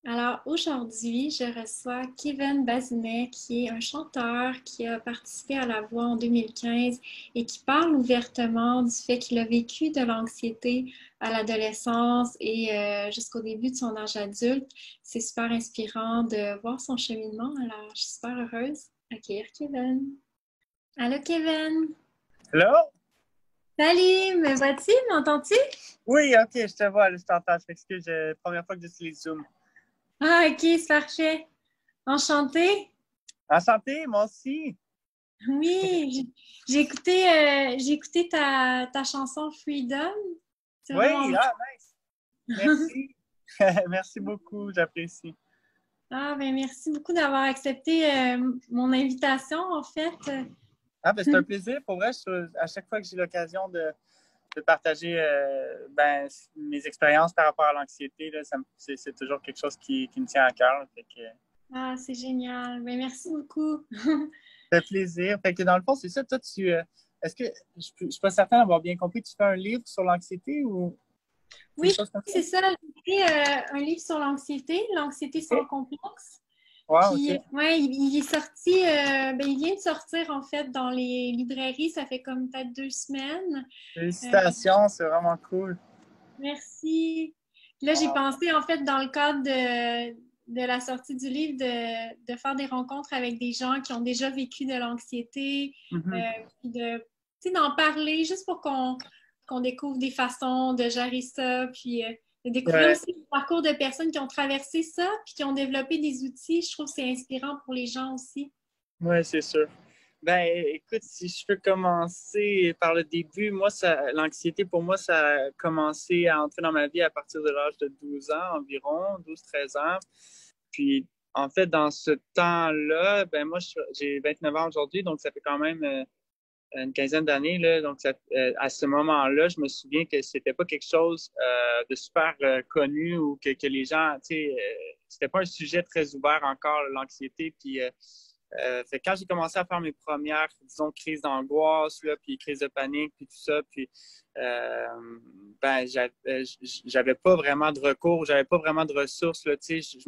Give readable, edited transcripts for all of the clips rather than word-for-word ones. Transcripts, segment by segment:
Alors aujourd'hui, je reçois Kevin Bazinet, qui est un chanteur qui a participé à La Voix en 2015 et qui parle ouvertement du fait qu'il a vécu de l'anxiété à l'adolescence et jusqu'au début de son âge adulte. C'est super inspirant de voir son cheminement. Alors, je suis super heureuse d'accueillir Kevin. Allô, Kevin! Hello? Salut! Me vois-tu? M'entends-tu? Oui, ok, je te vois, là, je t'entends. Je m'excuse, première fois que j'utilise Zoom. Ah, ok, c'est parfait. Enchantée. Enchanté, moi aussi. Oui, j'ai écouté ta chanson Freedom. C'est vraiment Oui, beau. ah, nice. Merci. Merci beaucoup, j'apprécie. Ah, ben merci beaucoup d'avoir accepté mon invitation, en fait. Ah, ben c'est un plaisir. Pour vrai, à chaque fois que j'ai l'occasion de partager mes expériences par rapport à l'anxiété, là, c'est toujours quelque chose qui me tient à cœur. Ah, c'est génial. Ben merci beaucoup. Ça fait plaisir. Fait que dans le fond, c'est ça. Toi, est-ce que, je suis pas certain d'avoir bien compris, tu fais un livre sur l'anxiété ou quelque Oui, chose comme ça? c'est ça. J'ai écrit un livre sur l'anxiété sans OK. complexe. Wow, Puis, OK. ouais, il est sorti, ben, il vient de sortir, en fait, dans les librairies. Ça fait comme peut-être 2 semaines. Euh, Félicitations, c'est vraiment cool. Merci. Là, j'ai Wow. pensé, en fait, dans le cadre de la sortie du livre, de faire des rencontres avec des gens qui ont déjà vécu de l'anxiété, euh, Mhm. puis tu sais, d'en parler juste pour qu'on découvre des façons de gérer ça, puis de découvrir Ouais, aussi le parcours de personnes qui ont traversé ça, puis qui ont développé des outils. Je trouve que c'est inspirant pour les gens aussi. ouais, c'est sûr. Ben, écoute, si je peux commencer par le début, l'anxiété pour moi, ça a commencé à entrer dans ma vie à partir de l'âge de 12 ans environ, 12 13 ans. Puis, en fait, dans ce temps-là, ben moi, j'ai 29 ans aujourd'hui, donc ça fait quand même une quinzaine d'années, là. Donc, à ce moment-là, je me souviens que c'était pas quelque chose de super connu ou que les gens, tu sais, c'était pas un sujet très ouvert encore, l'anxiété. Puis, fait que quand j'ai commencé à faire mes premières, disons, crises d'angoisse, là, puis crises de panique, puis tout ça, puis euh, ben, j'avais pas vraiment de recours, j'avais pas vraiment de ressources, là, tu sais,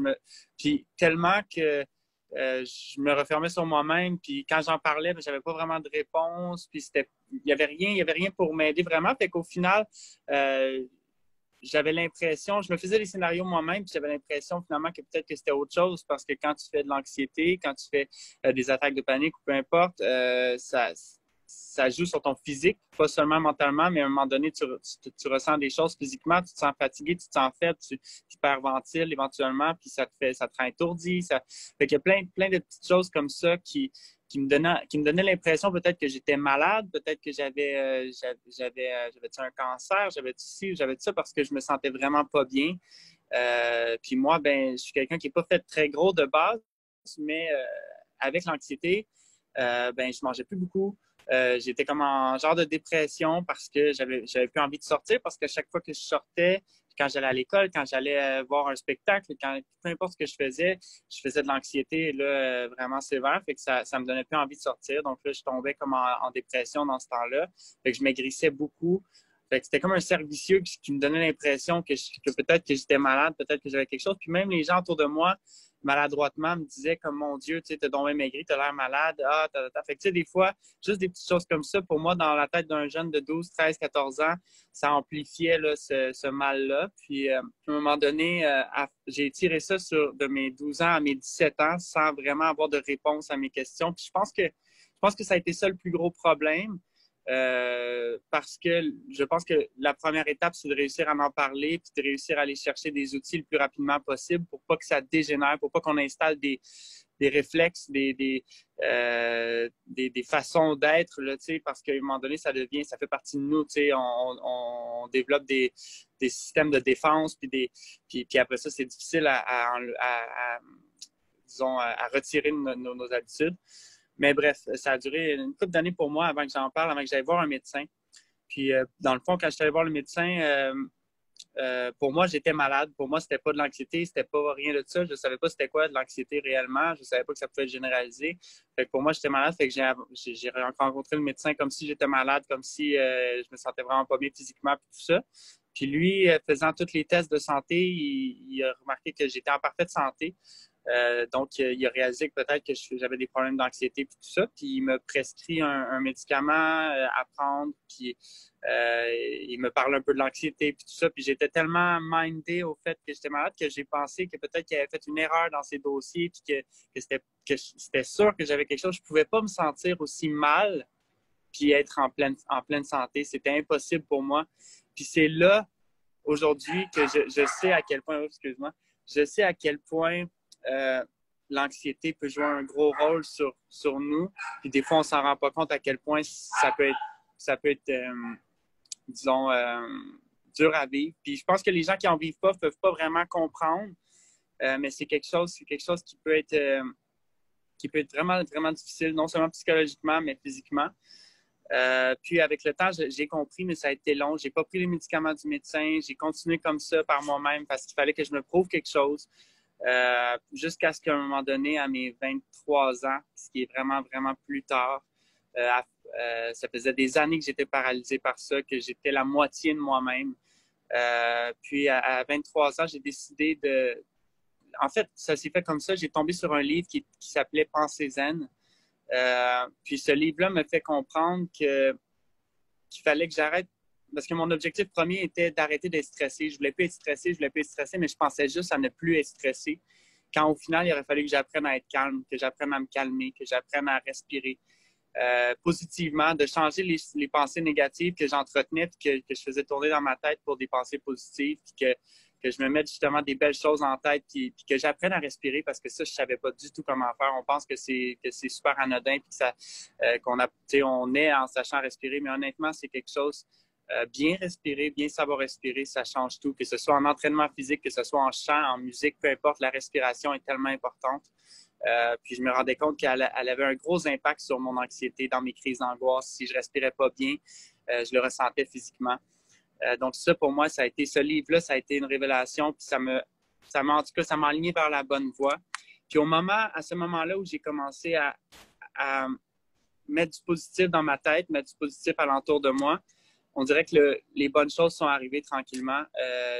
puis tellement que je me refermais sur moi-même, puis quand j'en parlais, ben, j'avais pas vraiment de réponse, puis il y avait rien pour m'aider vraiment, fait qu'au final, euh, j'avais l'impression, je me faisais des scénarios moi-même, puis j'avais l'impression finalement que peut-être que c'était autre chose parce que quand tu fais de l'anxiété, quand tu fais des attaques de panique ou peu importe, ça joue sur ton physique, pas seulement mentalement, mais à un moment donné, tu ressens des choses physiquement, tu te sens fatigué, tu te sens faible, tu hyperventiles éventuellement, puis ça te rend étourdi. Fait qu'il y a plein de petites choses comme ça qui me donnait l'impression peut-être que j'étais malade, peut-être que j'avais un cancer, j'avais ci, j'avais ça parce que je me sentais vraiment pas bien. Puis moi, ben, je suis quelqu'un qui n'est pas fait très gros de base, mais avec l'anxiété, ben, je mangeais plus beaucoup. J'étais comme en genre de dépression parce que j'avais plus envie de sortir parce que chaque fois que je sortais, quand j'allais à l'école, quand j'allais voir un spectacle, peu importe ce que je faisais de l'anxiété là, vraiment sévère, fait que ça me donnait plus envie de sortir. Donc là, je tombais comme en dépression dans ce temps-là. Fait que je maigrissais beaucoup. Fait que c'était comme un cercle vicieux qui me donnait l'impression que peut-être que j'étais malade, peut-être que j'avais quelque chose. Puis même les gens autour de moi, maladroitement, me disaient comme mon Dieu, tu sais, t'as donc bien maigri, t'as l'air malade. Ah, Fait que tu sais, des fois, juste des petites choses comme ça, pour moi, dans la tête d'un jeune de 12, 13, 14 ans, ça amplifiait là, ce mal-là. Puis, à un moment donné, j'ai tiré ça de mes 12 ans à mes 17 ans sans vraiment avoir de réponse à mes questions. Puis, je pense que ça a été ça le plus gros problème. Parce que je pense que la première étape, c'est de réussir à en parler, puis de réussir à aller chercher des outils le plus rapidement possible pour pas que ça dégénère, pour pas qu'on installe des réflexes, des façons d'être, là, parce qu'à un moment donné, ça fait partie de nous, on développe des systèmes de défense, puis après ça, c'est difficile disons, à retirer nos habitudes. Mais bref, ça a duré une couple d'années pour moi avant que j'en parle, avant que j'aille voir un médecin. Puis, dans le fond, quand je suis allé voir le médecin, pour moi, j'étais malade. Pour moi, c'était pas de l'anxiété, c'était pas rien de ça. Je savais pas c'était quoi de l'anxiété réellement. Je savais pas que ça pouvait être généralisé. Fait que pour moi, j'étais malade. Fait que j'ai rencontré le médecin comme si j'étais malade, comme si je me sentais vraiment pas bien physiquement, puis tout ça. Puis lui, faisant tous les tests de santé, il a remarqué que j'étais en parfaite santé. Donc, il a réalisé que peut-être que j'avais des problèmes d'anxiété et tout ça. Puis, il m'a prescrit un médicament à prendre. Puis, il me parle un peu de l'anxiété et tout ça. Puis, j'étais tellement mindé au fait que j'étais malade que j'ai pensé que peut-être qu'il avait fait une erreur dans ses dossiers puis que c'était sûr que j'avais quelque chose. Je ne pouvais pas me sentir aussi mal puis être en pleine santé. C'était impossible pour moi. Puis, c'est là, aujourd'hui, que je sais à quel point, excuse-moi, je sais à quel point l'anxiété peut jouer un gros rôle sur nous. Puis des fois, on s'en rend pas compte à quel point ça peut être disons, dur à vivre. Puis je pense que les gens qui en vivent pas peuvent pas vraiment comprendre, mais c'est quelque chose qui peut être vraiment, vraiment difficile, non seulement psychologiquement, mais physiquement. Puis avec le temps, j'ai compris, mais ça a été long. J'ai pas pris les médicaments du médecin. J'ai continué comme ça par moi-même parce qu'il fallait que je me prouve quelque chose. Jusqu'à ce qu'à un moment donné, à mes 23 ans, ce qui est vraiment, vraiment plus tard, ça faisait des années que j'étais paralysé par ça, que j'étais la moitié de moi-même. Puis à 23 ans, j'ai décidé de... En fait, ça s'est fait comme ça. J'ai tombé sur un livre qui s'appelait Pensée zen. Puis ce livre-là me fait comprendre qu'il fallait que j'arrête parce que mon objectif premier était d'arrêter d'être stressé. Je voulais plus être stressé, mais je pensais juste à ne plus être stressé. Quand au final, il aurait fallu que j'apprenne à être calme, que j'apprenne à me calmer, que j'apprenne à respirer positivement, de changer les pensées négatives que j'entretenais puis que je faisais tourner dans ma tête pour des pensées positives, puis que je me mette justement des belles choses en tête, puis que j'apprenne à respirer parce que ça, je savais pas du tout comment faire. On pense que c'est super anodin, puis on est en sachant respirer, mais honnêtement, c'est quelque chose. Bien respirer, bien savoir respirer, ça change tout. Que ce soit en entraînement physique, que ce soit en chant, en musique, peu importe, la respiration est tellement importante. Puis je me rendais compte qu'elle avait un gros impact sur mon anxiété, dans mes crises d'angoisse. Si je respirais pas bien, je le ressentais physiquement. Donc ça, pour moi, ce livre-là, ça a été une révélation. Puis en tout cas, ça m'a aligné vers la bonne voie. Puis à ce moment-là où j'ai commencé à mettre du positif dans ma tête, mettre du positif alentour de moi, on dirait que les bonnes choses sont arrivées tranquillement.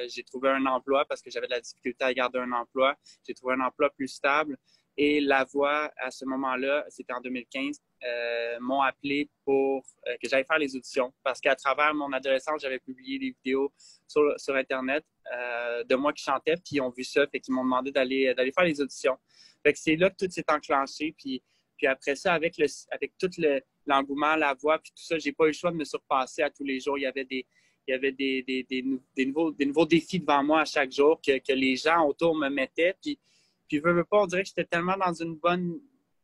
J'ai trouvé un emploi parce que j'avais de la difficulté à garder un emploi. J'ai trouvé un emploi plus stable. Et La Voix, à ce moment-là, c'était en 2015, m'ont appelé pour que j'aille faire les auditions. Parce qu'à travers mon adolescence, j'avais publié des vidéos sur Internet de moi qui chantais, puis ils ont vu ça, fait qu'ils m'ont demandé d'aller faire les auditions. Fait que c'est là que tout s'est enclenché. Puis après ça, avec tout l'engouement, la voix, puis tout ça, j'ai pas eu le choix de me surpasser à tous les jours. Il y avait des nouveaux défis devant moi à chaque jour que les gens autour me mettaient. Puis veux pas, on dirait que j'étais tellement dans une bonne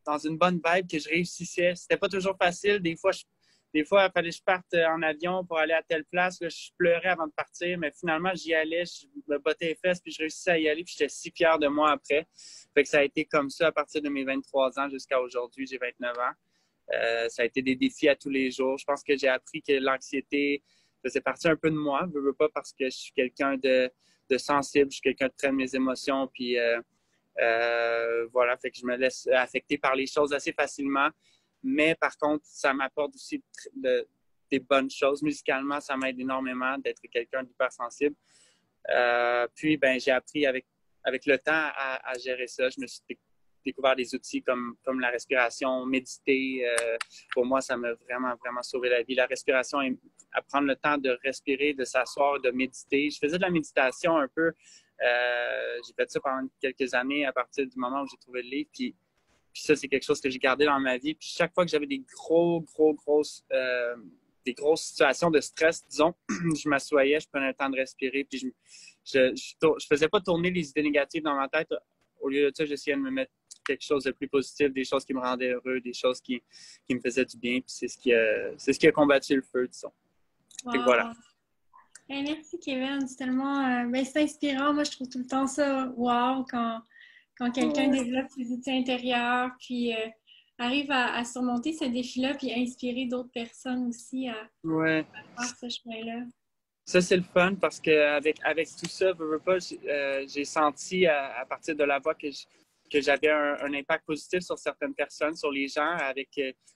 vibe que je réussissais. C'était pas toujours facile. Des fois, il fallait que je parte en avion pour aller à telle place. Là, je pleurais avant de partir, mais finalement, j'y allais, je me bottais les fesses, puis je réussissais à y aller, puis j'étais si fier de moi après. Fait que ça a été comme ça à partir de mes 23 ans jusqu'à aujourd'hui, j'ai 29 ans. Ça a été des défis à tous les jours. Je pense que j'ai appris que l'anxiété faisait partie un peu de moi. Je veux pas parce que je suis quelqu'un de sensible, je suis quelqu'un de très mes émotions, puis voilà, fait que je me laisse affecter par les choses assez facilement. Mais par contre, ça m'apporte aussi des bonnes choses. Musicalement, ça m'aide énormément d'être quelqu'un d'hypersensible. Puis, j'ai appris avec le temps à gérer ça. Je me suis découvert des outils comme la respiration, méditer. Pour moi, ça m'a vraiment, vraiment sauvé la vie. La respiration, à prendre le temps de respirer, de s'asseoir, de méditer. Je faisais de la méditation un peu. J'ai fait ça pendant quelques années à partir du moment où j'ai trouvé le livre. Puis ça, c'est quelque chose que j'ai gardé dans ma vie. Puis chaque fois que j'avais des grosses situations de stress, disons, je m'assoyais, je prenais le temps de respirer, puis je faisais pas tourner les idées négatives dans ma tête. Au lieu de ça, j'essayais de me mettre quelque chose de plus positif, des choses qui me rendaient heureux, des choses qui me faisaient du bien. Puis c'est ce qui a combattu le feu, disons. Wow. Fait que voilà. Hey, merci Kevin, c'est tellement c'est inspirant. Moi, je trouve tout le temps ça wow quand quelqu'un développe ses outils intérieurs, puis arrive à surmonter ce défi-là, puis inspirer d'autres personnes aussi à faire ce chemin-là. Ça, c'est le fun parce qu'avec tout ça, veux pas, j'ai senti à partir de La Voix que j'avais un impact positif sur certaines personnes, sur les gens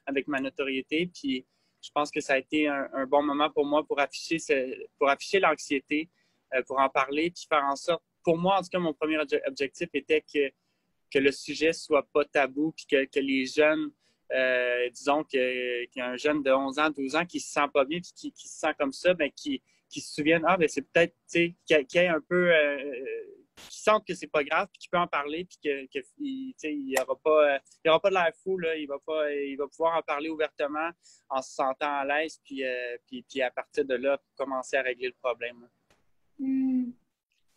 avec ma notoriété. Puis je pense que ça a été un bon moment pour moi pour afficher l'anxiété, pour en parler, puis faire en sorte, pour moi, en tout cas, mon premier objectif était que le sujet soit pas tabou, puis que les jeunes, disons qu'il y a un jeune de 11 ans, 12 ans qui se sent pas bien, puis qui se sent comme ça, ben, qui se souviennent, ah, ben c'est peut-être, tu sais, qu'il y ait un peu, qui sentent que c'est pas grave, puis qu'il peut en parler, puis il y aura pas de l'air fou, là, il va pouvoir en parler ouvertement en se sentant à l'aise, puis à partir de là, commencer à régler le problème. Hmm.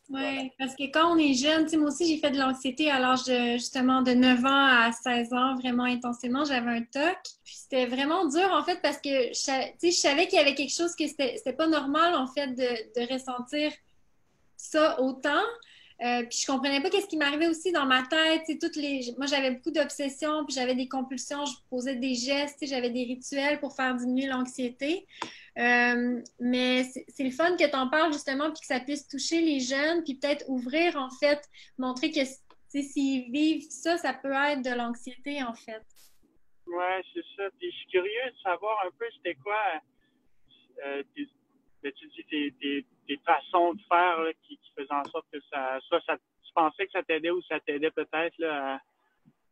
Voilà. Oui, parce que quand on est jeune, tu sais, moi aussi, j'ai fait de l'anxiété à l'âge de, justement, de 9 ans à 16 ans, vraiment intensément. J'avais un TOC. Puis c'était vraiment dur, en fait, parce que, tu sais, je savais qu'il y avait quelque chose que c'était pas normal, en fait, de ressentir ça autant. Puis je comprenais pas qu'est-ce qui m'arrivait aussi dans ma tête. Moi, j'avais beaucoup d'obsessions, puis j'avais des compulsions, je posais des gestes, j'avais des rituels pour faire diminuer l'anxiété. Mais c'est le fun que tu en parles justement, puis que ça puisse toucher les jeunes, puis peut-être ouvrir, en fait, montrer que s'ils vivent ça, ça peut être de l'anxiété, en fait. Ouais, c'est ça. Puis je suis curieux de savoir un peu c'était quoi, tu dis tes façons de faire là, qui faisaient en sorte que tu pensais que ça t'aidait ou ça t'aidait peut-être là,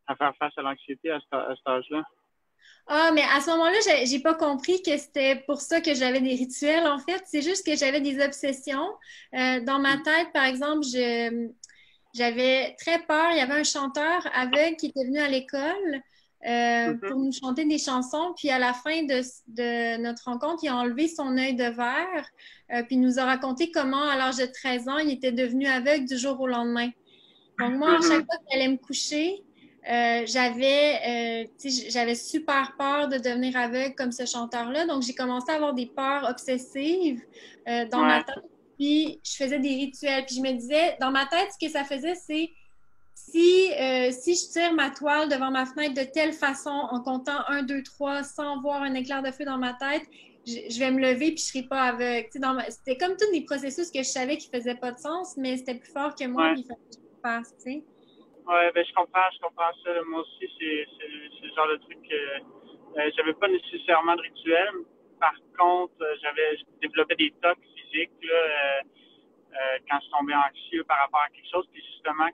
à faire face à l'anxiété à cet âge-là. Ah, mais à ce moment-là, j'ai pas compris que c'était pour ça que j'avais des rituels, en fait. C'est juste que j'avais des obsessions. Dans ma tête, par exemple, j'avais très peur. Il y avait un chanteur aveugle qui était venu à l'école pour nous chanter des chansons. Puis à la fin de notre rencontre, il a enlevé son œil de verre. Puis il nous a raconté comment, à l'âge de 13 ans, il était devenu aveugle du jour au lendemain. Donc moi, à chaque fois que j'allais me coucher, j'avais super peur de devenir aveugle comme ce chanteur-là. Donc j'ai commencé à avoir des peurs obsessives dans ma Ouais, tête. Puis je faisais des rituels. Puis je me disais, dans ma tête, ce que ça faisait, c'est si je tire ma toile devant ma fenêtre de telle façon, en comptant un, 2, 3, sans voir un éclair de feu dans ma tête, je vais me lever puis je serai pas aveugle. C'était comme tous des processus que je savais qui faisaient pas de sens, mais c'était plus fort que moi, ouais. puis il fallait que je le fasse, tu sais. Ouais, ben je comprends ça. Moi aussi, c'est le genre de truc que j'avais pas nécessairement de rituel. Par contre, je développais des tocs physiques là, quand je tombais anxieux par rapport à quelque chose. Puis justement,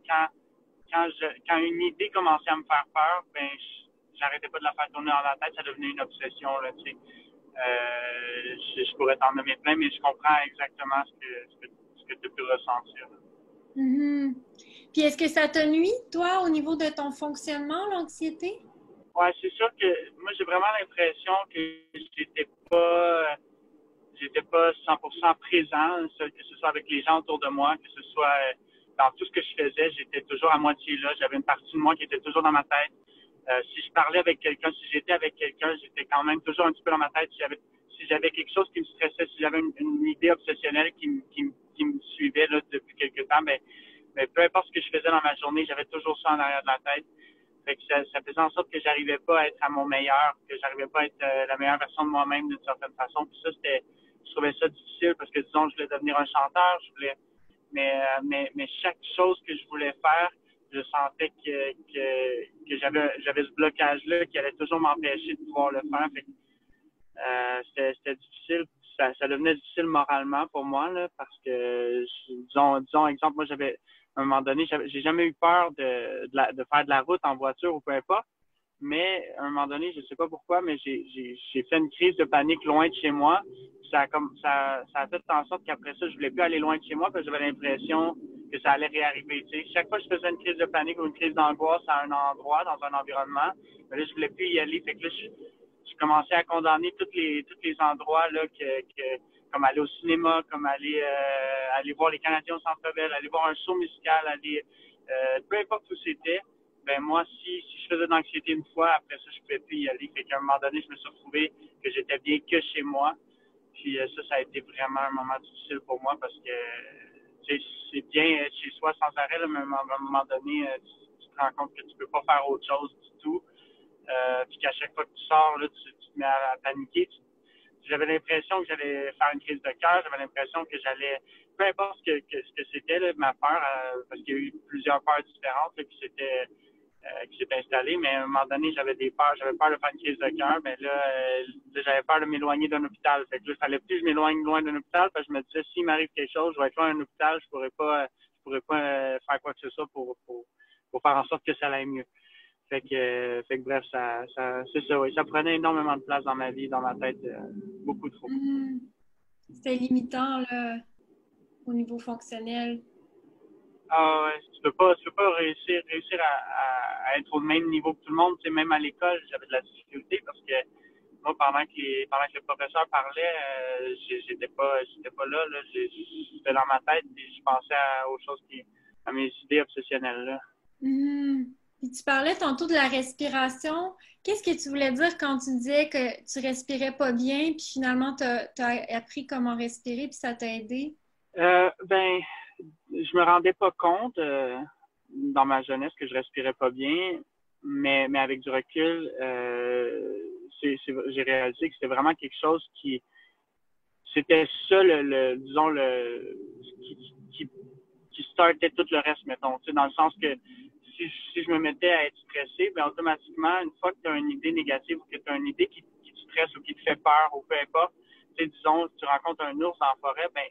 quand une idée commençait à me faire peur, ben j'arrêtais pas de la faire tourner dans la tête, ça devenait une obsession là, tu sais. Je pourrais t'en nommer plein, mais je comprends exactement ce que tu peux ressentir. Là. Mhm. Puis est-ce que ça te nuit, toi, au niveau de ton fonctionnement, l'anxiété? Ouais, c'est sûr que moi j'ai vraiment l'impression que j'étais pas 100% présent, que ce soit avec les gens autour de moi, que ce soit dans tout ce que je faisais, j'étais toujours à moitié là. J'avais une partie de moi qui était toujours dans ma tête. Si je parlais avec quelqu'un, si j'étais avec quelqu'un, j'étais quand même toujours un petit peu dans ma tête. Si j'avais quelque chose qui me stressait, si j'avais une idée obsessionnelle qui me suivait là, depuis quelque temps, mais peu importe ce que je faisais dans ma journée, j'avais toujours ça en arrière de la tête. Fait que ça faisait en sorte que j'arrivais pas à être à mon meilleur, que j'arrivais pas à être la meilleure version de moi-même d'une certaine façon. Puis ça, je trouvais ça difficile parce que disons, je voulais devenir un chanteur, mais chaque chose que je voulais faire, je sentais que j'avais ce blocage-là qui allait toujours m'empêcher de pouvoir le faire. Fait que, c'était difficile. Ça devenait difficile moralement pour moi, là, parce que, disons, exemple, moi, à un moment donné, j'ai jamais eu peur de faire de la route en voiture ou peu importe. Mais à un moment donné, je sais pas pourquoi, mais j'ai fait une crise de panique loin de chez moi. Ça a fait en sorte qu'après ça, je voulais plus aller loin de chez moi parce que j'avais l'impression que ça allait réarriver. Tu sais, chaque fois que je faisais une crise de panique ou une crise d'angoisse à un endroit, dans un environnement, ben là, je voulais plus y aller. Fait que là, je commençais à condamner tous les endroits là comme aller au cinéma, comme aller voir les Canadiens au Centre Bell, aller voir un show musical, peu importe où c'était. Ben moi, si je faisais de l'anxiété une fois, après ça, je pouvais plus y aller. Fait qu'à un moment donné, je me suis retrouvé que j'étais bien que chez moi. Puis ça a été vraiment un moment difficile pour moi parce que c'est bien être chez soi sans arrêt, là, mais à un moment donné, tu te rends compte que tu peux pas faire autre chose du tout. Puis qu'à chaque fois que tu sors, là, tu te mets à paniquer. J'avais l'impression que j'allais faire une crise de cœur. J'avais l'impression que j'allais, peu importe ce que c'était, là, ma peur, parce qu'il y a eu plusieurs peurs différentes. Là, puis qui s'est installé, mais à un moment donné, j'avais peurs. J'avais peur de faire une crise de cœur, mais là, j'avais peur de m'éloigner d'un hôpital. Fait que là, il fallait plus que je m'éloigne loin d'un hôpital, parce que je me disais, s'il m'arrive quelque chose, je vais être loin d'un hôpital, je pourrais pas faire quoi que ce soit pour faire en sorte que ça aille mieux. Fait que bref, c'est ça, oui. Ça prenait énormément de place dans ma vie, dans ma tête, beaucoup trop. C'était limitant, là, au niveau fonctionnel. Ah ouais, tu peux pas réussir à être au même niveau que tout le monde. Tu sais, même à l'école, j'avais de la difficulté parce que moi, pendant que le professeur parlait, j'étais pas là. J'étais dans ma tête et je pensais à mes idées obsessionnelles là. Puis tu parlais tantôt de la respiration. Qu'est-ce que tu voulais dire quand tu disais que tu respirais pas bien, puis finalement, tu as appris comment respirer, puis ça t'a aidé? Ben, je me rendais pas compte dans ma jeunesse que je respirais pas bien, mais avec du recul, j'ai réalisé que c'était vraiment quelque chose c'était ça disons qui startait tout le reste, mettons, tu sais, dans le sens que si je me mettais à être stressé, ben automatiquement, une fois que tu as une idée négative ou que tu as une idée qui te stresse ou qui te fait peur ou peu importe, tu sais, disons, si tu rencontres un ours dans la forêt, ben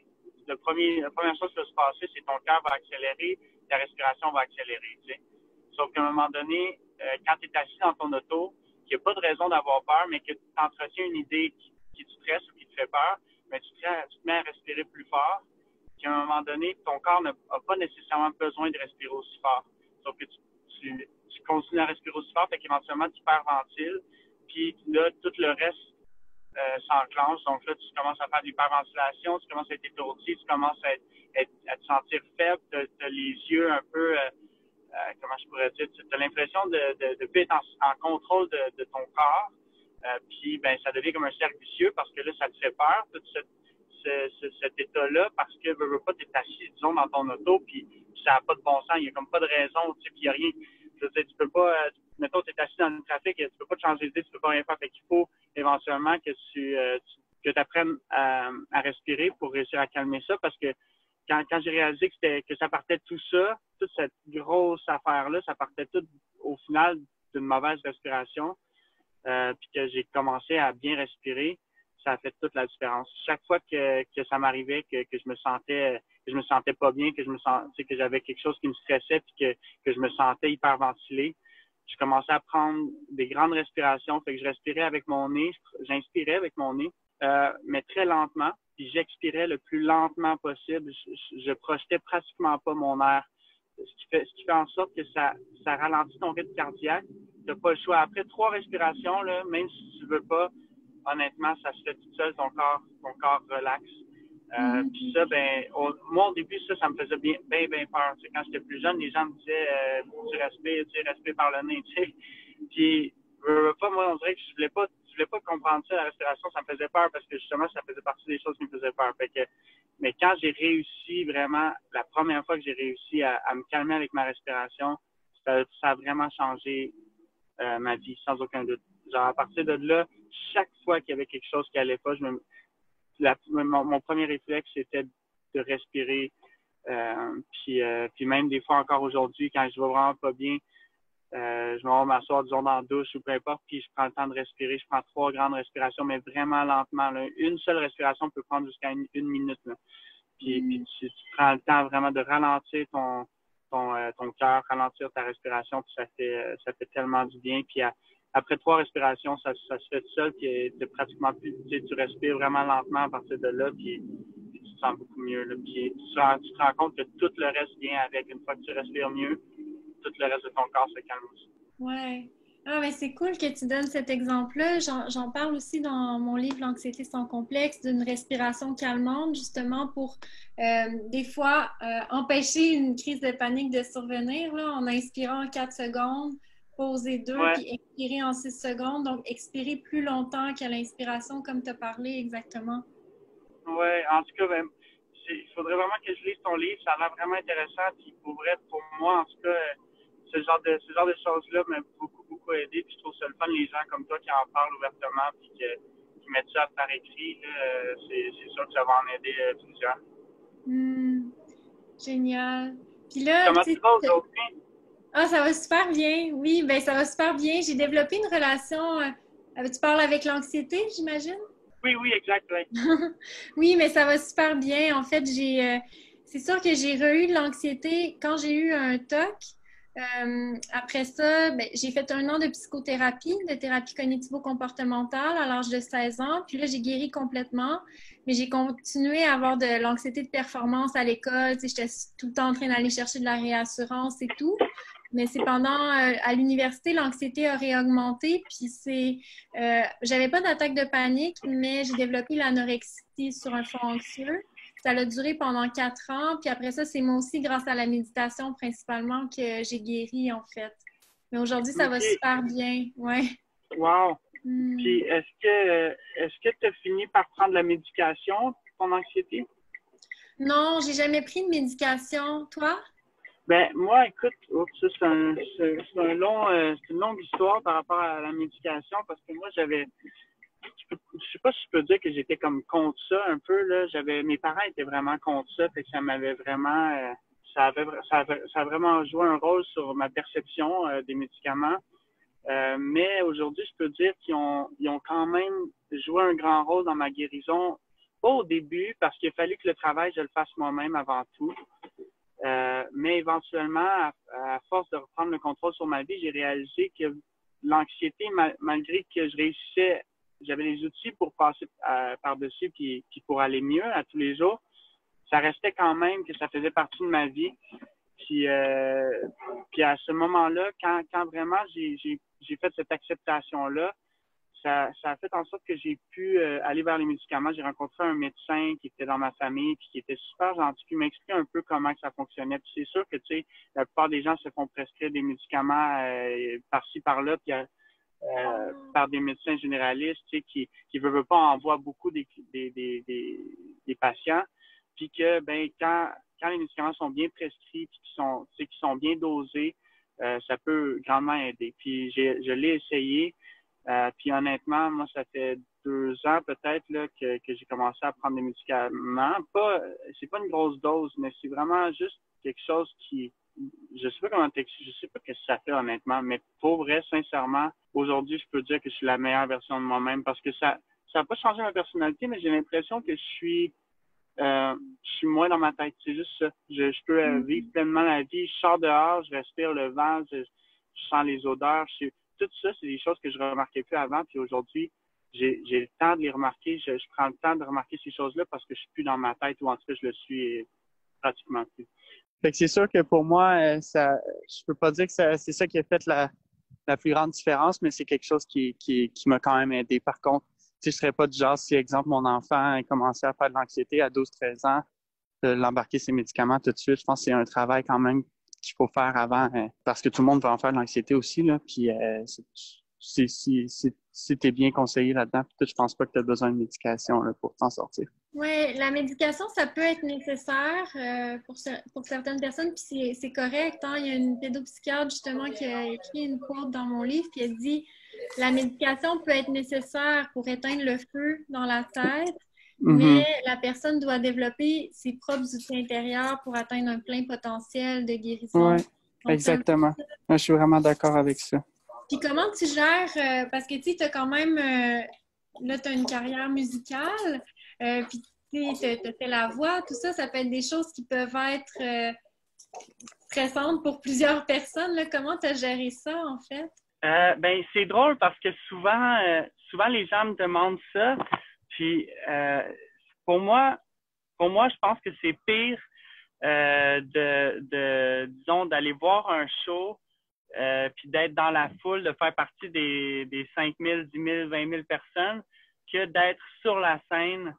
la première chose qui va se passer, c'est ton cœur va accélérer, ta respiration va accélérer, tu sais. Sauf qu'à un moment donné, quand tu es assis dans ton auto, qu'il n'y a pas de raison d'avoir peur, mais que tu entretiens une idée qui te stresse ou qui te fait peur, ben tu te mets à respirer plus fort, qu'à un moment donné, ton corps n'a pas nécessairement besoin de respirer aussi fort. Sauf que tu continues à respirer aussi fort, fait qu'éventuellement, tu hyperventiles, puis là, tout le reste s'enclenche. Donc là, tu commences à faire de l'hyperventilation, tu commences à être étourdi, tu commences à te sentir faible, tu as les yeux un peu, comment je pourrais dire, tu as l'impression de plus être en contrôle de ton corps. Puis, ben, ça devient comme un cercle vicieux parce que là, ça te fait peur, tout cet état-là, parce que veux pas, t'es assis, disons, dans ton auto, puis ça n'a pas de bon sens, il n'y a comme pas de raison, tu sais, puis il n'y a rien. Je veux dire, tu peux pas, mettons, t'es assis dans le trafic, tu peux pas te changer d'idée, tu peux pas rien faire. Fait qu'il faut éventuellement que tu apprennes à respirer pour réussir à calmer ça, parce que quand j'ai réalisé que ça partait de tout ça, toute cette grosse affaire-là, ça partait tout au final d'une mauvaise respiration, puis que j'ai commencé à bien respirer, ça a fait toute la différence. Chaque fois que ça m'arrivait, que je me sentais pas bien, que j'avais quelque chose qui me stressait, puis que je me sentais hyperventilé, je commençais à prendre des grandes respirations. Fait que je respirais avec mon nez, j'inspirais avec mon nez, mais très lentement, puis j'expirais le plus lentement possible. Je projetais pratiquement pas mon air. Ce qui fait en sorte que ça ralentit ton rythme cardiaque. Tu n'as pas le choix. Après 3 respirations, là, même si tu veux pas, honnêtement, ça se fait tout seul, ton corps relaxe. Puis ça, ben, moi, au début, ça me faisait bien peur. Tu sais, quand j'étais plus jeune, les gens me disaient, tu respires par le nez, tu sais. Puis, pas, moi, on dirait que je voulais pas comprendre ça, la respiration, ça me faisait peur parce que justement, ça faisait partie des choses qui me faisaient peur. Mais quand j'ai réussi vraiment, la première fois que j'ai réussi à me calmer avec ma respiration, ça a vraiment changé ma vie, sans aucun doute. Genre, à partir de là, chaque fois qu'il y avait quelque chose qui allait pas, mon premier réflexe, c'était de respirer. Puis même des fois, encore aujourd'hui, quand je vais vraiment pas bien, je m'en vais m'asseoir, disons, dans la douche ou peu importe, puis je prends le temps de respirer. Je prends 3 grandes respirations, mais vraiment lentement, là. Une seule respiration peut prendre jusqu'à une minute, là. Puis tu prends le temps vraiment de ralentir ton cœur, ralentir ta respiration, puis ça fait tellement du bien. Puis après 3 respirations, ça se fait tout seul, puis t'es pratiquement plus, tu respires vraiment lentement à partir de là, puis tu te sens beaucoup mieux, là. Puis tu te rends compte que tout le reste vient avec. Une fois que tu respires mieux, tout le reste de ton corps se calme aussi. Ouais. Ah, mais c'est cool que tu donnes cet exemple-là. J'en parle aussi dans mon livre L'anxiété sans complexe, d'une respiration calmante, justement pour des fois empêcher une crise de panique de survenir, là, en inspirant en 4 secondes, poser 2, Ouais, puis expirer en 6 secondes. Donc, expirer plus longtemps qu'à l'inspiration, comme tu as parlé exactement. ouais, en tout cas, ben, il faudrait vraiment que je lise ton livre, ça a l'air vraiment intéressant, puis pour vrai, pour moi, en tout cas, ce genre de choses-là m'a beaucoup, beaucoup aidé. Puis je trouve ça le fun, les gens comme toi qui en parlent ouvertement puis qui mettent ça par écrit. Là, c'est sûr que ça va en aider plusieurs. Hmm, génial. Puis là, Comment tu tu vas sais, aujourd'hui? Ah, ça va super bien. Oui, ben ça va super bien. J'ai développé une relation. Tu parles avec l'anxiété, j'imagine? Oui, oui, exact, oui. Oui, mais ça va super bien. En fait, c'est sûr que j'ai eu de l'anxiété quand j'ai eu un TOC. Après ça, ben, j'ai fait 1 an de psychothérapie, de thérapie cognitivo-comportementale à l'âge de 16 ans. Puis là, j'ai guéri complètement, mais j'ai continué à avoir de l'anxiété de performance à l'école. Tu sais, j'étais tout le temps en train d'aller chercher de la réassurance et tout. Mais c'est à l'université, l'anxiété a réaugmenté, puis j'avais pas d'attaque de panique, mais j'ai développé l'anorexie sur un fond anxieux. Ça a duré pendant 4 ans, puis après ça, c'est moi aussi grâce à la méditation principalement que j'ai guéri en fait. Mais aujourd'hui, ça va OK. super bien, ouais. Wow. Hmm. Puis est-ce que tu as fini par prendre la médication pour ton anxiété? Non, j'ai jamais pris de médication. Toi? Ben moi, écoute, oups, ça, c'est une longue histoire par rapport à la médication parce que moi je sais pas si je peux dire que j'étais comme contre ça un peu là. Mes parents étaient vraiment contre ça, fait que ça m'avait vraiment, ça a vraiment joué un rôle sur ma perception des médicaments. Mais aujourd'hui, je peux dire ils ont quand même joué un grand rôle dans ma guérison. Pas au début, parce qu'il a fallu que le travail, je le fasse moi-même avant tout. Mais éventuellement, à force de reprendre le contrôle sur ma vie, j'ai réalisé que l'anxiété, malgré que je réussissais, j'avais les outils pour passer par-dessus puis pour aller mieux à tous les jours, ça restait quand même que ça faisait partie de ma vie. Puis, puis à ce moment-là, quand vraiment j'ai fait cette acceptation-là, ça a fait en sorte que j'ai pu aller vers les médicaments. J'ai rencontré un médecin qui était dans ma famille puis qui était super gentil, qui m'a expliqué un peu comment que ça fonctionnait. Puis c'est sûr que, tu sais, la plupart des gens se font prescrire des médicaments par-ci, par-là, puis par des médecins généralistes, tu sais, qui veulent pas envoient beaucoup des patients. Puis que, ben, quand les médicaments sont bien prescrits puis qui sont bien dosés, ça peut grandement aider. Puis je l'ai essayé. Puis honnêtement, moi, ça fait 2 ans peut-être là, que j'ai commencé à prendre des médicaments. C'est pas une grosse dose, mais c'est vraiment juste quelque chose qui, je sais pas ce que ça fait honnêtement, mais pour vrai, sincèrement, aujourd'hui, je peux dire que je suis la meilleure version de moi-même parce que ça n'a pas changé ma personnalité, mais j'ai l'impression que je suis moins dans ma tête. C'est juste ça. Je peux vivre pleinement la vie. Je sors dehors, je respire le vent, je sens les odeurs. Tout ça, c'est des choses que je remarquais plus avant. Puis aujourd'hui, j'ai le temps de les remarquer. Je prends le temps de remarquer ces choses-là parce que je suis plus dans ma tête ou en tout cas, je le suis pratiquement plus. Fait que c'est sûr que pour moi, je peux pas dire que c'est ça qui a fait la plus grande différence, mais c'est quelque chose qui m'a quand même aidé. Par contre, tu sais, je serais pas du genre, si, exemple, mon enfant a commencé à faire de l'anxiété à 12-13 ans, de l'embarquer ses médicaments tout de suite. Je pense que c'est un travail quand même qu'il faut faire avant, parce que tout le monde va en faire de l'anxiété aussi, là. Puis, si tu es bien conseillé là-dedans, je pense pas que tu as besoin de médication là, pour t'en sortir. Oui, la médication, ça peut être nécessaire pour certaines personnes, puis c'est correct, hein. Il y a une pédopsychiatre justement qui a écrit une quote dans mon livre, puis elle dit la médication peut être nécessaire pour éteindre le feu dans la tête, mais Mhm. la personne doit développer ses propres outils intérieurs pour atteindre un plein potentiel de Ouais, guérison. Donc, c'est un peu exactement. Moi, je suis vraiment d'accord avec ça. puis comment tu gères, parce que tu sais, tu as quand même, là, tu as une carrière musicale, puis tu sais, tu as fait la voix, tout ça, ça peut être des choses qui peuvent être stressantes pour plusieurs personnes, là. Comment tu as géré ça, en fait? Ben, c'est drôle parce que souvent les gens me demandent ça. Puis pour moi, je pense que c'est pire disons, d'aller voir un show, puis d'être dans la foule, de faire partie des 5 000, 10 000, 20 000 personnes, que d'être sur la scène,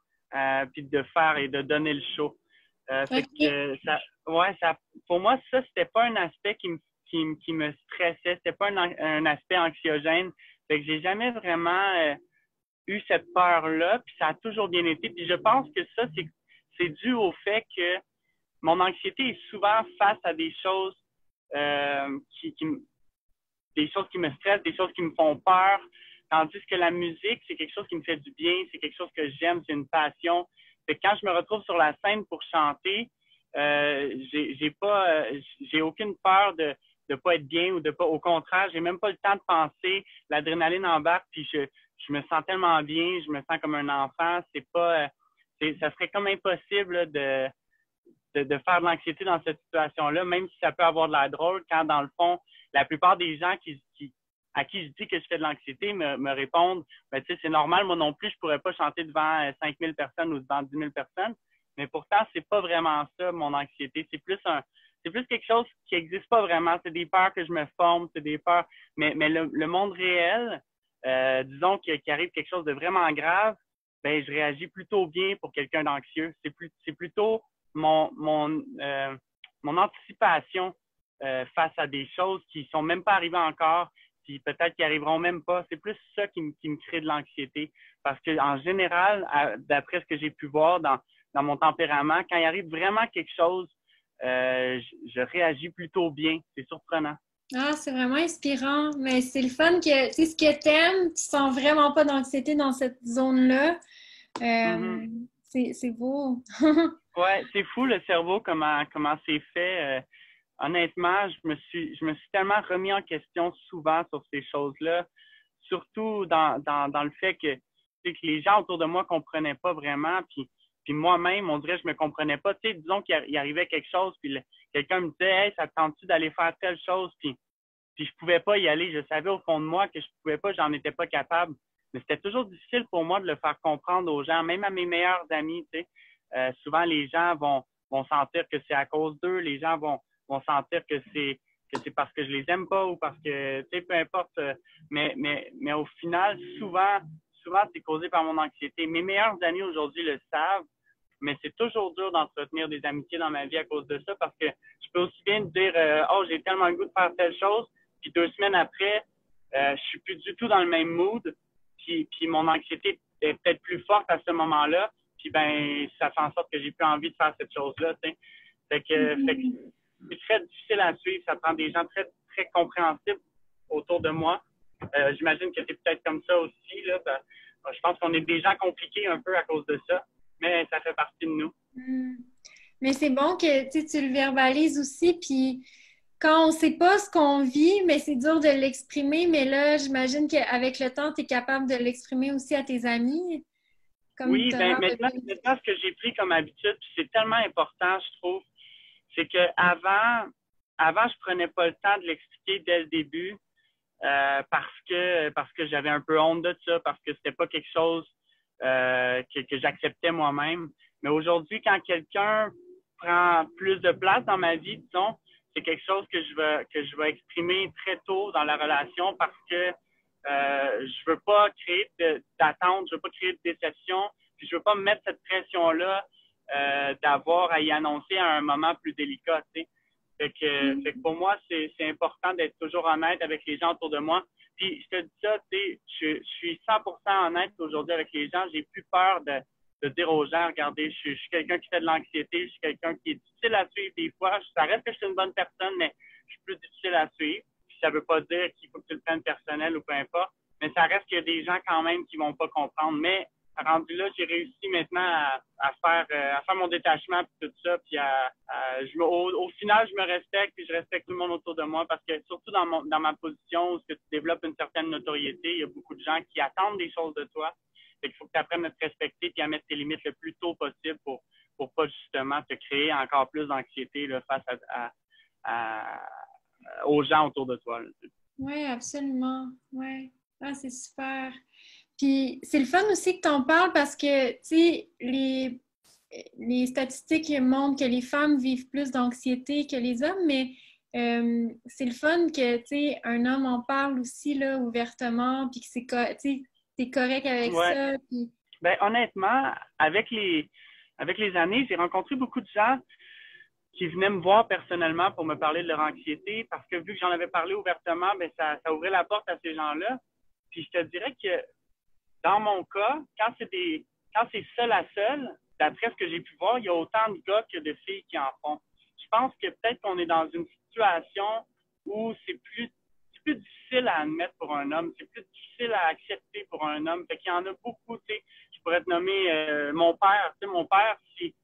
puis de faire et de donner le show. Fait OK. que pour moi, ça, c'était pas un aspect qui me stressait, c'était pas un aspect anxiogène. Fait que j'ai jamais vraiment eu cette peur-là, puis ça a toujours bien été. Puis je pense que ça, c'est dû au fait que mon anxiété est souvent face à des choses euh, qui, qui, des choses qui me stressent, des choses qui me font peur. Tandis que la musique, c'est quelque chose qui me fait du bien, c'est quelque chose que j'aime, c'est une passion. Fait que quand je me retrouve sur la scène pour chanter, j'ai aucune peur de pas être bien ou de pas, au contraire, j'ai même pas le temps de penser, l'adrénaline embarque, puis je me sens tellement bien, je me sens comme un enfant, ça serait comme impossible là, de faire de l'anxiété dans cette situation-là, même si ça peut avoir de la drôle, quand dans le fond, la plupart des gens à qui je dis que je fais de l'anxiété me répondent, ben, tu sais, c'est normal, moi non plus, je pourrais pas chanter devant 5000 personnes ou devant 10 000 personnes, mais pourtant, c'est pas vraiment ça, mon anxiété. C'est plus quelque chose qui n'existe pas vraiment. C'est des peurs que je me forme, c'est des peurs, mais le monde réel, disons qu'il arrive quelque chose de vraiment grave, ben, je réagis plutôt bien pour quelqu'un d'anxieux. C'est plutôt mon anticipation face à des choses qui sont même pas arrivées encore, puis peut-être qu'ils arriveront même pas. C'est plus ça qui me crée de l'anxiété. Parce que en général, d'après ce que j'ai pu voir dans mon tempérament, quand il arrive vraiment quelque chose, je réagis plutôt bien. C'est surprenant. Ah, c'est vraiment inspirant, mais c'est le fun que, tu sais, ce que t'aimes, tu sens vraiment pas d'anxiété dans cette zone-là. Mm-hmm. C'est beau. Ouais, c'est fou le cerveau, comment c'est fait. Honnêtement, je me suis tellement remis en question souvent sur ces choses-là, surtout dans le fait que, tu sais, que les gens autour de moi comprenaient pas vraiment, puis moi-même, on dirait que je me comprenais pas. Tu sais, disons qu'il arrivait quelque chose, puis quelqu'un me disait, hey, ça te tente-tu d'aller faire telle chose, puis je pouvais pas y aller. Je savais au fond de moi que je pouvais pas, j'en étais pas capable. Mais c'était toujours difficile pour moi de le faire comprendre aux gens, même à mes meilleurs amis, tu sais. Souvent, les gens vont sentir que c'est à cause d'eux. Les gens vont sentir que c'est parce que je les aime pas ou parce que, tu sais, peu importe. Mais au final, souvent, c'est causé par mon anxiété. Mes meilleurs amis aujourd'hui le savent, mais c'est toujours dur d'entretenir des amitiés dans ma vie à cause de ça parce que je peux aussi bien dire, oh, j'ai tellement le goût de faire telle chose, puis 2 semaines après, je suis plus du tout dans le même mood, puis mon anxiété est peut-être plus forte à ce moment-là, puis ben ça fait en sorte que j'ai plus envie de faire cette chose-là, tu sais. Fait que c'est très difficile à suivre, ça prend des gens très, très compréhensibles autour de moi. J'imagine que c'est peut-être comme ça aussi, là. Je pense qu'on est des gens compliqués un peu à cause de ça, mais ça fait partie de nous. Mm. Mais c'est bon que tu le verbalises aussi, puis quand on sait pas ce qu'on vit, mais c'est dur de l'exprimer, mais là, j'imagine qu'avec le temps, tu es capable de l'exprimer aussi à tes amis, comme Oui, tu as ben l'air de maintenant, ce que j'ai pris comme habitude, puis c'est tellement important, je trouve, c'est que avant, je prenais pas le temps de l'expliquer dès le début parce que j'avais un peu honte de ça, parce que c'était pas quelque chose que j'acceptais moi-même. Mais aujourd'hui, quand quelqu'un prend plus de place dans ma vie, disons, c'est quelque chose que je vais exprimer très tôt dans la relation parce que je veux pas créer d'attente, je veux pas créer de déception, puis je veux pas me mettre cette pression-là d'avoir à y annoncer à un moment plus délicat, tu sais. Fait que pour moi, c'est important d'être toujours honnête avec les gens autour de moi. Puis je te dis ça, tu sais, je suis 100% honnête aujourd'hui avec les gens. J'ai plus peur de dire aux gens, regardez, je suis quelqu'un qui fait de l'anxiété, je suis quelqu'un qui est difficile à suivre des fois. Ça reste que je suis une bonne personne, mais je suis plus difficile à suivre. Puis ça veut pas dire qu'il faut que tu le prennes personnel ou peu importe. Mais ça reste qu'il y a des gens quand même qui vont pas comprendre. Mais rendu là, j'ai réussi maintenant à faire mon détachement et tout ça. Puis au final, je me respecte et je respecte tout le monde autour de moi parce que surtout dans ma position où tu développes une certaine notoriété, il y a beaucoup de gens qui attendent des choses de toi. Fait qu'il faut que tu apprennes à te respecter et à mettre tes limites le plus tôt possible pour pas justement te créer encore plus d'anxiété là, face aux gens autour de toi. Oui, absolument. Ouais. Ah, c'est super. Puis c'est le fun aussi que tu en parles parce que, tu sais, les statistiques montrent que les femmes vivent plus d'anxiété que les hommes, mais c'est le fun que, tu sais, un homme en parle aussi, là, ouvertement, puis que tu sais, t'es correct avec Ouais. ça. Puis... Ben, honnêtement, avec les années, j'ai rencontré beaucoup de gens qui venaient me voir personnellement pour me parler de leur anxiété parce que vu que j'en avais parlé ouvertement, ben ça ouvrait la porte à ces gens-là. Puis je te dirais que dans mon cas, quand c'est seul à seul, d'après ce que j'ai pu voir, il y a autant de gars que de filles qui en font. Je pense que peut-être qu'on est dans une situation où c'est plus difficile à admettre pour un homme, c'est plus difficile à accepter pour un homme. Fait qu'il y en a beaucoup, tu sais. Je pourrais te nommer mon père. Tu sais, mon père, si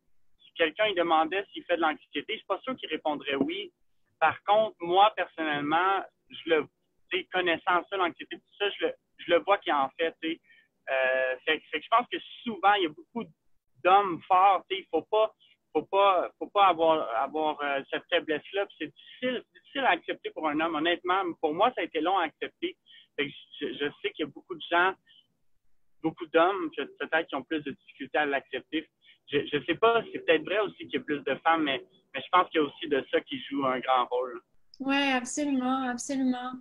quelqu'un il demandait s'il fait de l'anxiété, je suis pas sûr qu'il répondrait oui. Par contre, moi, personnellement, connaissant ça, l'anxiété, tout ça, je le vois qu'il en fait, tu sais. Fait que je pense que souvent, il y a beaucoup d'hommes forts, tu sais, faut pas avoir cette faiblesse-là. Puis c'est difficile à accepter pour un homme, honnêtement. Pour moi, ça a été long à accepter. Fait que je sais qu'il y a beaucoup de gens, beaucoup d'hommes, peut-être, qui ont plus de difficultés à l'accepter. Je sais pas, c'est peut-être vrai aussi qu'il y a plus de femmes, mais je pense qu'il y a aussi de ça qui joue un grand rôle. Oui, absolument, absolument.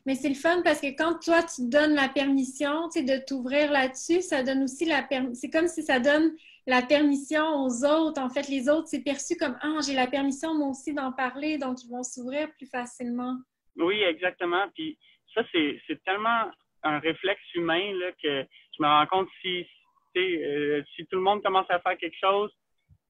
Mais c'est le fun parce que quand toi, tu te donnes la permission, tu sais, de t'ouvrir là-dessus, ça donne aussi la permission. C'est comme si ça donne la permission aux autres. En fait, les autres, c'est perçu comme, ah, j'ai la permission, moi aussi, d'en parler, donc ils vont s'ouvrir plus facilement. Oui, exactement. Puis ça, c'est tellement un réflexe humain là, que je me rends compte si tout le monde commence à faire quelque chose,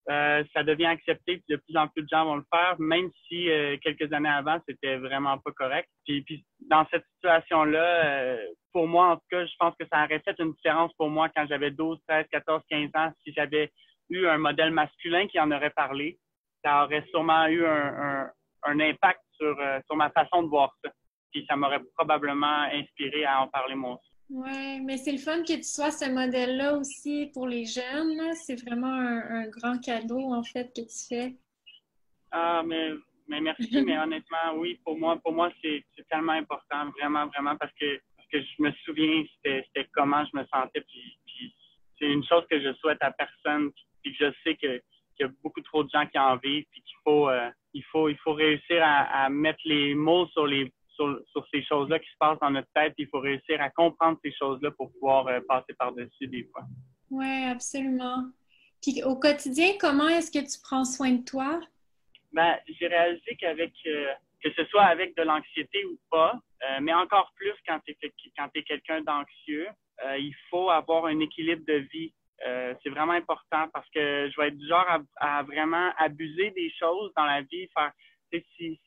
ça devient accepté, puis de plus en plus de gens vont le faire, même si quelques années avant, c'était vraiment pas correct. Puis dans cette situation-là, pour moi, en tout cas, je pense que ça aurait fait une différence pour moi quand j'avais 12, 13, 14, 15 ans, si j'avais eu un modèle masculin qui en aurait parlé. Ça aurait sûrement eu un impact sur ma façon de voir ça. Puis ça m'aurait probablement inspiré à en parler moi aussi. Oui, mais c'est le fun que tu sois ce modèle-là aussi pour les jeunes, là. C'est vraiment un grand cadeau, en fait, que tu fais. Ah, mais merci, mais honnêtement, oui, pour moi, c'est tellement important, vraiment, vraiment, parce que je me souviens, c'était comment je me sentais, puis c'est une chose que je souhaite à personne, puis que je sais qu'il y a beaucoup trop de gens qui en vivent, puis il faut réussir à mettre les mots sur ces choses-là qui se passent dans notre tête, puis il faut réussir à comprendre ces choses-là pour pouvoir passer par-dessus des fois. Oui, absolument. Puis au quotidien, comment est-ce que tu prends soin de toi? Ben, j'ai réalisé que ce soit avec de l'anxiété ou pas, mais encore plus quand t'es quelqu'un d'anxieux, il faut avoir un équilibre de vie. C'est vraiment important parce que je vais être du genre à vraiment abuser des choses dans la vie, faire si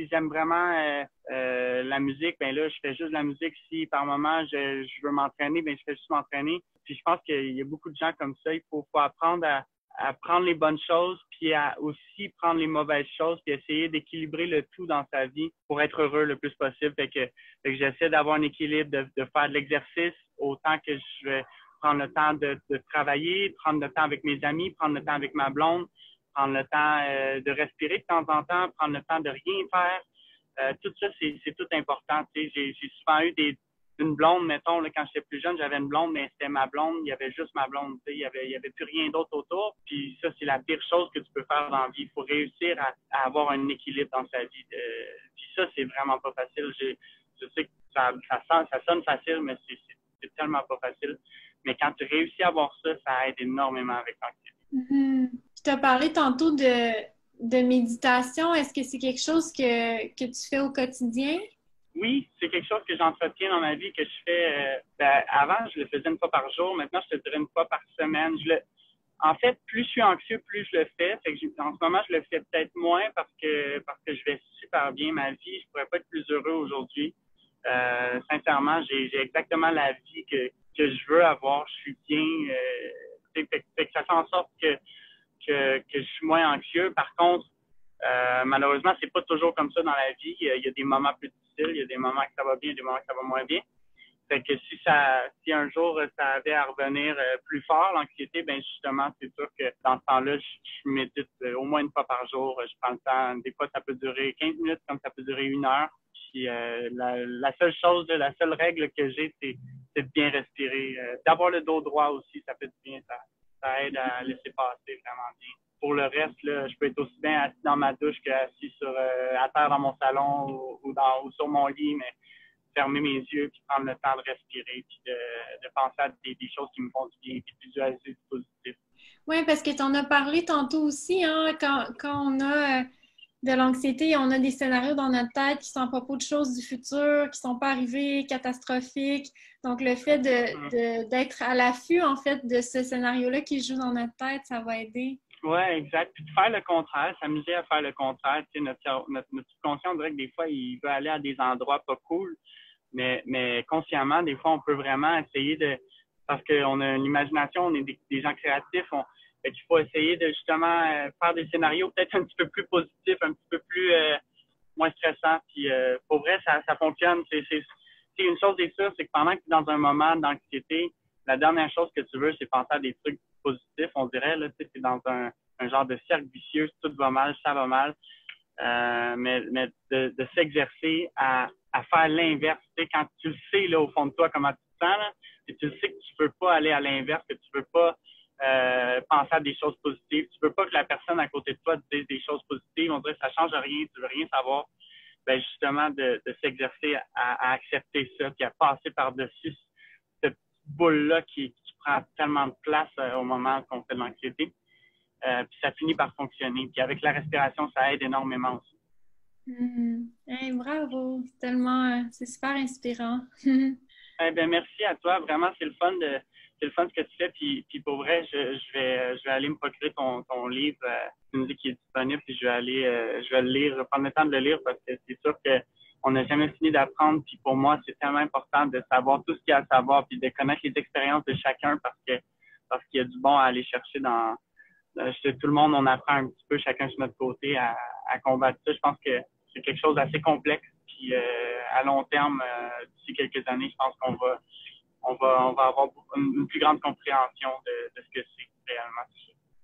j'aime vraiment la musique, ben là, je fais juste de la musique. Si par moment je veux m'entraîner, ben je fais juste m'entraîner. Puis je pense qu'il y a beaucoup de gens comme ça. Il faut apprendre à prendre les bonnes choses, puis à aussi prendre les mauvaises choses, puis essayer d'équilibrer le tout dans sa vie pour être heureux le plus possible. Fait que j'essaie d'avoir un équilibre, de faire de l'exercice autant que je vais prendre le temps de travailler, prendre le temps avec mes amis, prendre le temps avec ma blonde, prendre le temps de respirer de temps en temps, prendre le temps de rien faire. Tout ça, c'est tout important. Tu sais, j'ai souvent eu une blonde, mettons, là, quand j'étais plus jeune, j'avais une blonde, mais c'était ma blonde, il y avait juste ma blonde, tu sais, il y avait plus rien d'autre autour. Puis ça, c'est la pire chose que tu peux faire dans la vie. Il faut réussir à avoir un équilibre dans sa vie. Puis ça, c'est vraiment pas facile. Je sais que ça sonne facile, mais c'est tellement pas facile. Mais quand tu réussis à avoir ça, ça aide énormément avec l'anxiété. Mhm. Tu as parlé tantôt de méditation. Est-ce que c'est quelque chose que tu fais au quotidien? Oui, c'est quelque chose que j'entretiens dans ma vie, que je fais. Avant, je le faisais une fois par jour. Maintenant, je te dirais une fois par semaine. En fait, plus je suis anxieux, plus je le fais. Fait que en ce moment, je le fais peut-être moins parce que je vais super bien ma vie. Je pourrais pas être plus heureux aujourd'hui. Sincèrement, j'ai exactement la vie que je veux avoir. Je suis bien. Fait que ça fait en sorte que je suis moins anxieux. Par contre, malheureusement, c'est pas toujours comme ça dans la vie. Il y a des moments plus difficiles, il y a des moments que ça va bien, des moments que ça va moins bien. Fait que si un jour ça avait à revenir plus fort, l'anxiété, ben justement, c'est sûr que dans ce temps-là, je médite au moins une fois par jour. Je prends le temps. Des fois, ça peut durer 15 minutes, comme ça peut durer 1 heure. Puis la seule chose, la seule règle que j'ai, c'est de bien respirer. D'avoir le dos droit aussi, ça fait du bien. Ça aide à laisser passer vraiment bien. Pour le reste, là, je peux être aussi bien assis dans ma douche qu'assis à terre dans mon salon ou sur mon lit, mais fermer mes yeux puis prendre le temps de respirer puis de penser à des choses qui me font du bien puis de visualiser du positif. Oui, parce que tu en as parlé tantôt aussi, hein, quand on a de l'anxiété, on a des scénarios dans notre tête qui sont à propos de choses du futur, qui sont pas arrivées, catastrophiques. Donc, le fait d'être à l'affût, en fait, de ce scénario-là qui joue dans notre tête, ça va aider. Oui, exact. Puis de faire le contraire, s'amuser à faire le contraire. Tu sais, notre subconscient, on dirait que des fois, il veut aller à des endroits pas cool, mais consciemment, des fois, on peut vraiment essayer parce qu'on a une imagination, on est des gens créatifs, fait qu'il faut essayer de justement faire des scénarios peut-être un petit peu plus positifs, un petit peu plus moins stressant. Puis pour vrai, ça fonctionne. C'est une chose est sûre, c'est que pendant que tu es dans un moment d'anxiété, la dernière chose que tu veux, c'est penser à des trucs positifs, on dirait. Là, tu es dans un genre de cercle vicieux, tout va mal, ça va mal. Mais de s'exercer à faire l'inverse. Tu sais, quand tu le sais là, au fond de toi comment tu te sens, là, et tu le sais que tu peux pas aller à l'inverse, que tu peux pas penser à des choses positives. Tu veux pas que la personne à côté de toi te dise des choses positives. On dirait que ça change rien, tu veux rien savoir. Ben justement, de s'exercer à accepter ça, puis à passer par-dessus cette boule-là qui prend tellement de place au moment qu'on fait de l'anxiété. Puis ça finit par fonctionner. Puis avec la respiration, ça aide énormément aussi. Hey, bravo! C'est tellement, c'est super inspirant. Eh bien, merci à toi. Vraiment, c'est le fun ce que tu fais. Puis pour vrai, je vais aller me procurer ton livre. Tu me dis qu'il est disponible, puis je vais le lire, je vais prendre le temps de le lire parce que c'est sûr qu'on n'a jamais fini d'apprendre. Puis pour moi, c'est tellement important de savoir tout ce qu'il y a à savoir, puis de connaître les expériences de chacun parce qu'il y a du bon à aller chercher dans tout le monde, on apprend un petit peu chacun sur notre côté à combattre ça. Je pense que c'est quelque chose d'assez complexe. Puis à long terme, d'ici quelques années, je pense qu'on va avoir une plus grande compréhension de ce que c'est réellement.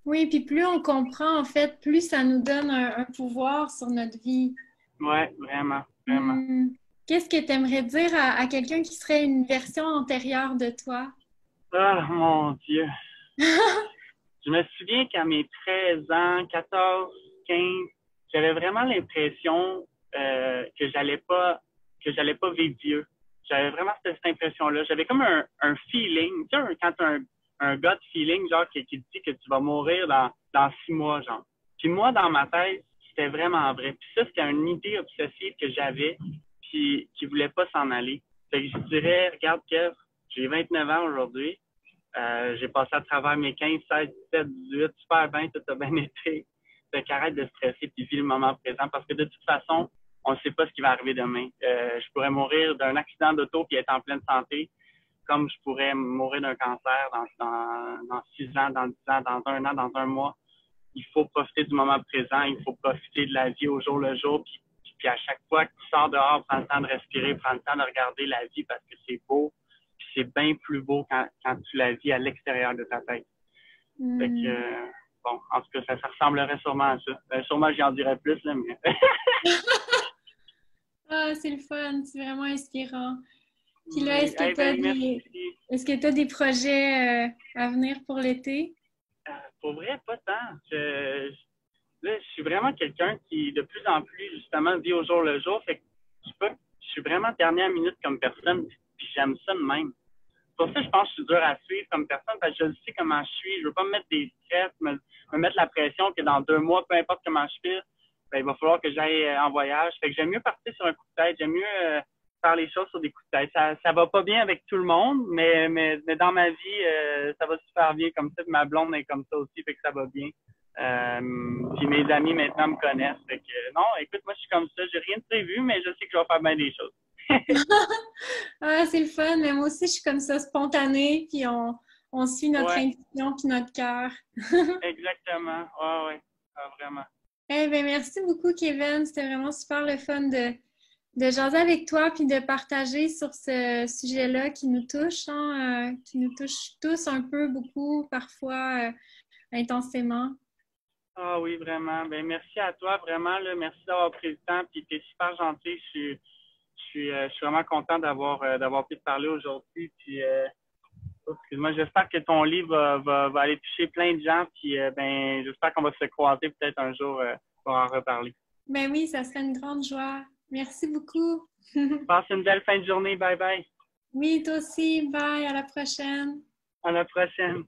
Oui, puis plus on comprend, en fait, plus ça nous donne un pouvoir sur notre vie. Oui, vraiment, vraiment. Qu'est-ce que tu aimerais dire à quelqu'un qui serait une version antérieure de toi? Ah, mon Dieu! Je me souviens qu'à mes 13 ans, 14, 15, j'avais vraiment l'impression que j'allais pas vivre vieux. J'avais vraiment cette impression-là. J'avais comme un feeling, tu sais, quand tu as un gut feeling, genre, qui te dit que tu vas mourir dans 6 mois, genre. Puis moi, dans ma tête, c'était vraiment vrai. Puis ça, c'était une idée obsessive que j'avais, puis qui voulait pas s'en aller. Fait que je dirais, regarde, Kev, j'ai 29 ans aujourd'hui. J'ai passé à travers mes 15, 16, 17, 18, super bien, tout a bien été. Fait qu'arrête de stresser puis vis le moment présent parce que de toute façon, on ne sait pas ce qui va arriver demain. Je pourrais mourir d'un accident d'auto puis être en pleine santé, comme je pourrais mourir d'un cancer dans 6 ans, dans 10 ans, dans 1 an, dans 1 mois. Il faut profiter du moment présent, il faut profiter de la vie au jour le jour. Puis à chaque fois que tu sors dehors, prends le temps de respirer, prends le temps de regarder la vie parce que c'est beau. C'est bien plus beau quand tu la vis à l'extérieur de ta tête. Fait que, bon, en tout cas, ça ressemblerait sûrement à ça. Sûrement, j'en dirais plus, là, mais... Ah, c'est le fun, c'est vraiment inspirant. Puis là, Oui. est-ce que tu as des projets à venir pour l'été? Pour vrai, pas tant. Là, je suis vraiment quelqu'un qui, de plus en plus, justement, vit au jour le jour. Fait que je suis vraiment dernière minute comme personne, puis j'aime ça de même. Pour ça, je pense que je suis dur à suivre comme personne parce que je sais comment je suis. Je veux pas me mettre des stress, me mettre la pression que dans 2 mois, peu importe comment je fais, ben, il va falloir que j'aille en voyage. Fait que j'aime mieux partir sur un coup de tête. J'aime mieux faire les choses sur des coups de tête. Ça va pas bien avec tout le monde, mais dans ma vie, ça va super bien comme ça. Ma blonde est comme ça aussi, fait que ça va bien. Puis mes amis maintenant me connaissent. Fait que non, écoute, moi je suis comme ça. J'ai rien de prévu, mais je sais que je vais faire bien des choses. Ah, c'est le fun, mais moi aussi, je suis comme ça, spontanée, puis on suit notre intuition puis notre cœur. Exactement. Ouais. Ah, vraiment. Eh bien, merci beaucoup, Kevin. C'était vraiment super le fun de jaser avec toi puis de partager sur ce sujet-là qui nous touche, qui nous touche tous un peu, beaucoup, parfois intensément. Ah oui, vraiment. Ben merci à toi, vraiment. Là, merci d'avoir pris le temps, puis tu es super gentil. Je suis vraiment content d'avoir pu te parler aujourd'hui. Puis, excuse-moi, j'espère que ton livre va aller toucher plein de gens. Puis, ben, j'espère qu'on va se croiser peut-être un jour pour en reparler. Ben oui, ça serait une grande joie. Merci beaucoup. Passe une belle fin de journée. Bye bye. Oui, toi aussi. Bye. À la prochaine. À la prochaine.